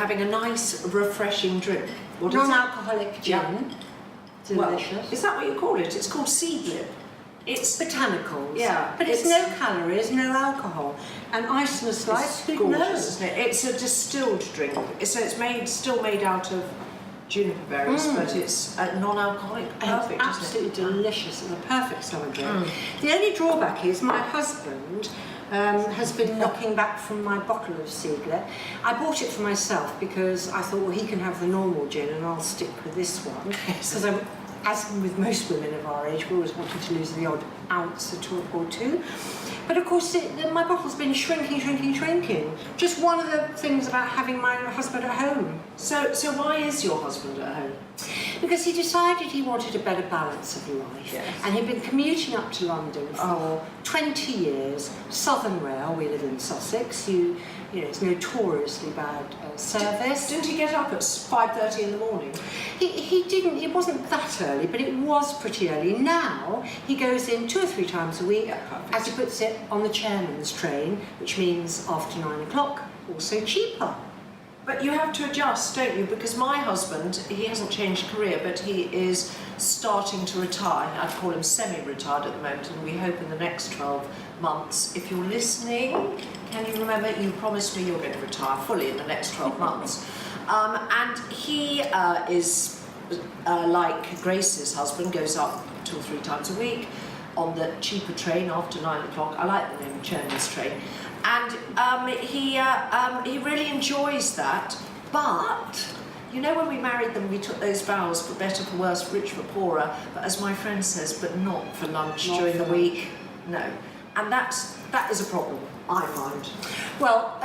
having a nice, refreshing drink. What is it? Non-alcoholic gin. Delicious. Well, is that what you call it? It's called seedlip. It's botanicals. Yeah, but it's no calories, no alcohol, and ice and a slice. It's gorgeous, isn't it? It's a distilled drink, so it's still made out of juniper berries, but it's non-alcoholic. Perfect, absolutely delicious. It's a perfect summer drink. The only drawback is my husband has been knocking back from my bottle of Seedlip. I bought it for myself because I thought, well, he can have the normal gin and I'll stick with this one. Because as with most women of our age, we always wanted to lose the odd ounce or two. But of course, my bottle's been shrinking. Just one of the things about having my husband at home. So why is your husband at home? Because he decided he wanted a better balance of life. Yes. And he'd been commuting up to London for 20 years. Southern Rail, we live in Sussex, you know, it's notoriously bad service. Didn't he get up at 5:30 in the morning? He didn't, it wasn't that early, but it was pretty early. Now, he goes in 2 or 3 times a week, as he puts it, on the chairman's train, which means after 9 o'clock, also cheaper. But you have to adjust, don't you? Because my husband, he hasn't changed career, but he is starting to retire. I'd call him semi-retired at the moment, and we hope in the next 12 months. If you're listening, can you remember, you promised me you're going to retire fully in the next 12 months. And he is, like Grace's husband, goes up 2 or 3 times a week on the cheaper train after 9 o'clock. I like the name Chairman's Train. And he really enjoys that. But, you know, when we married them, we took those vows, for better, for worse, for rich, for poorer, but as my friend says, but not for lunch during the week. No. And that is a problem, I find. Well,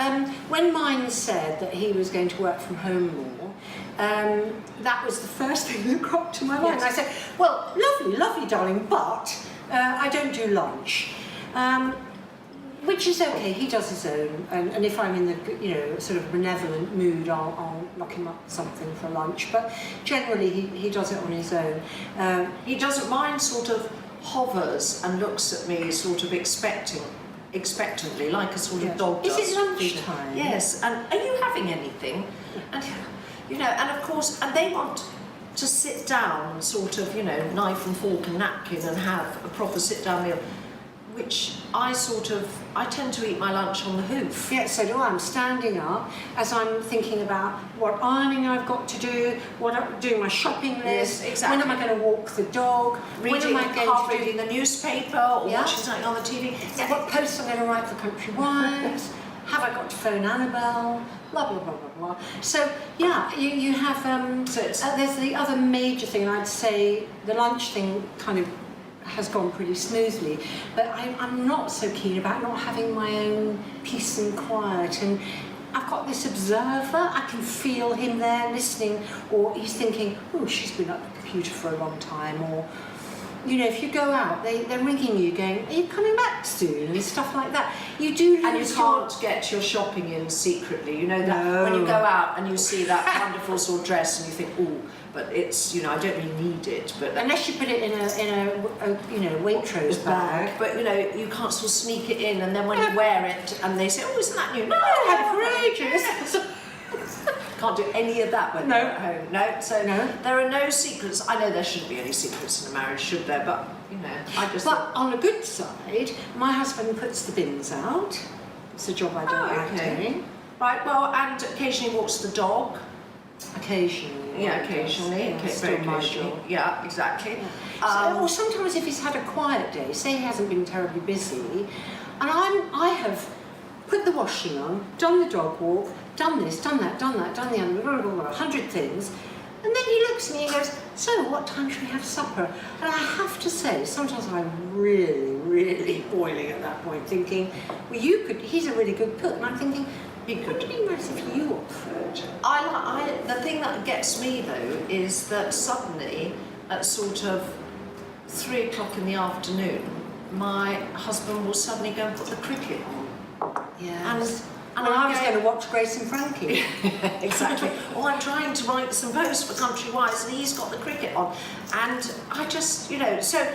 when mine said that he was going to work from home more, that was the first thing that cropped to my mind. Yes. I said, well, lovely, darling, but I don't do lunch. Which is okay, he does his own, and if I'm in the, you know, sort of benevolent mood, I'll knock him up something for lunch, but generally he does it on his own. He doesn't mind, sort of hovers and looks at me sort of expectantly, like a sort of dog does. Is it lunchtime? Yes, and are you having anything? And, you know, and of course, and they want to sit down, sort of, you know, knife and fork and napkin and have a proper sit-down meal, which I tend to eat my lunch on the hoof. Yeah, so do I. I'm standing up as I'm thinking about what ironing I've got to do, doing my shopping list, yes, exactly. When am I going to walk the dog, Reading the newspaper or watching something on the TV. Yeah. What posts I'm going to write for Country Wives, have I got to phone Annabelle, blah, blah, blah, blah, blah. So, yeah, you have, there's the other major thing, and I'd say the lunch thing kind of has gone pretty smoothly, but I'm not so keen about not having my own peace and quiet, and I've got this observer. I can feel him there listening, or he's thinking, oh, she's been at the computer for a long time, or, you know, if you go out, they're ringing you going, are you coming back soon, and stuff like that. You do lose. And you can't get your shopping in secretly, you know, that when you go out and you see that wonderful sort of dress and you think, oh, but it's, you know, I don't really need it. But unless you put it in a you know, Waitrose bag. But you know, you can't sort of sneak it in, and then when you wear it and they say, oh, isn't that new? No, I had it for ages. Can't do any of that when you're at home. No, so there are no secrets. I know there shouldn't be any secrets in a marriage, should there? But you know, I just. But on the good side, my husband puts the bins out. It's a job I don't like doing. Right. Well, and occasionally walks the dog. Occasionally. Yeah, occasionally. Very occasionally. Yeah, exactly. Or sometimes if he's had a quiet day, say he hasn't been terribly busy, and I have put the washing on, done the dog walk, done this, done that, done the other, blah, blah, blah, 100 things, and then he looks at me and goes, so what time should we have supper? And I have to say, sometimes I'm really, really boiling at that point, thinking, well, he's a really good cook, and I'm thinking, it could be nice if you offered. The thing that gets me though is that suddenly, at sort of 3 o'clock in the afternoon, my husband will suddenly go and put the cricket on. Yeah. And I was going to watch Grace and Frankie. Exactly. Or I'm trying to write some posts for Country Wives and he's got the cricket on. And I just, you know, so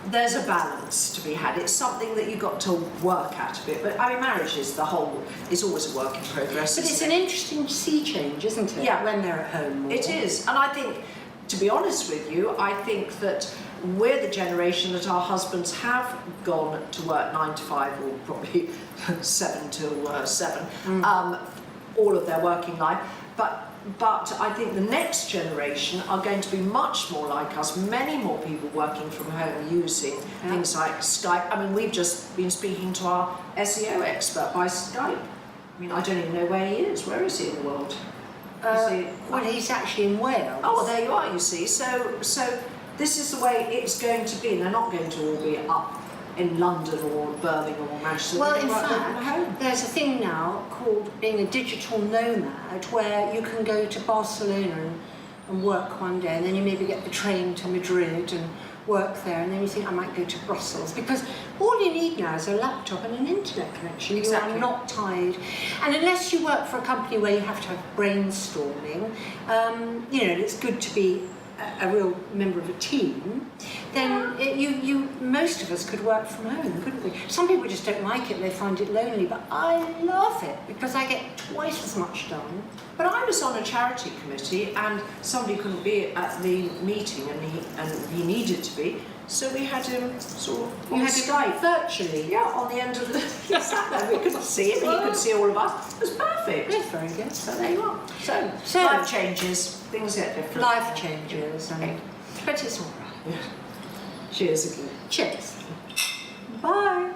there's a balance to be had. It's something that you've got to work at a bit. But I mean, marriage is always a work in progress. But it's an interesting sea change, isn't it? Yeah. When they're at home more. It is. And I think, to be honest with you, I think that we're the generation that our husbands have gone to work 9 to 5 or probably 7 till 7, all of their working life. But I think the next generation are going to be much more like us, many more people working from home using things like Skype. I mean, we've just been speaking to our SEO expert by Skype. I mean, I don't even know where he is. Where is he in the world? Well, he's actually in Wales. Oh, well, there you are, you see. So this is the way it's going to be. They're not going to all be up in London or Birmingham or Manchester. Well, in fact, there's a thing now called being a digital nomad, where you can go to Barcelona and work one day, and then you maybe get the train to Madrid and work there, and then you think, I might go to Brussels, because all you need now is a laptop and an internet connection. Exactly. You are not tied. And unless you work for a company where you have to have brainstorming, you know, it's good to be a real member of a team, then most of us could work from home, couldn't we? Some people just don't like it, they find it lonely, but I love it because I get twice as much done. But I was on a charity committee and somebody couldn't be at the meeting and he needed to be, so we had him sort of on Skype. Virtually? Yeah, on the end of the... He sat there, we couldn't see him, he could see all of us. It was perfect. That's very good. So there you are. So life changes, things get different. Life changes, but it's all right. Yeah. Cheers again. Cheers. Bye.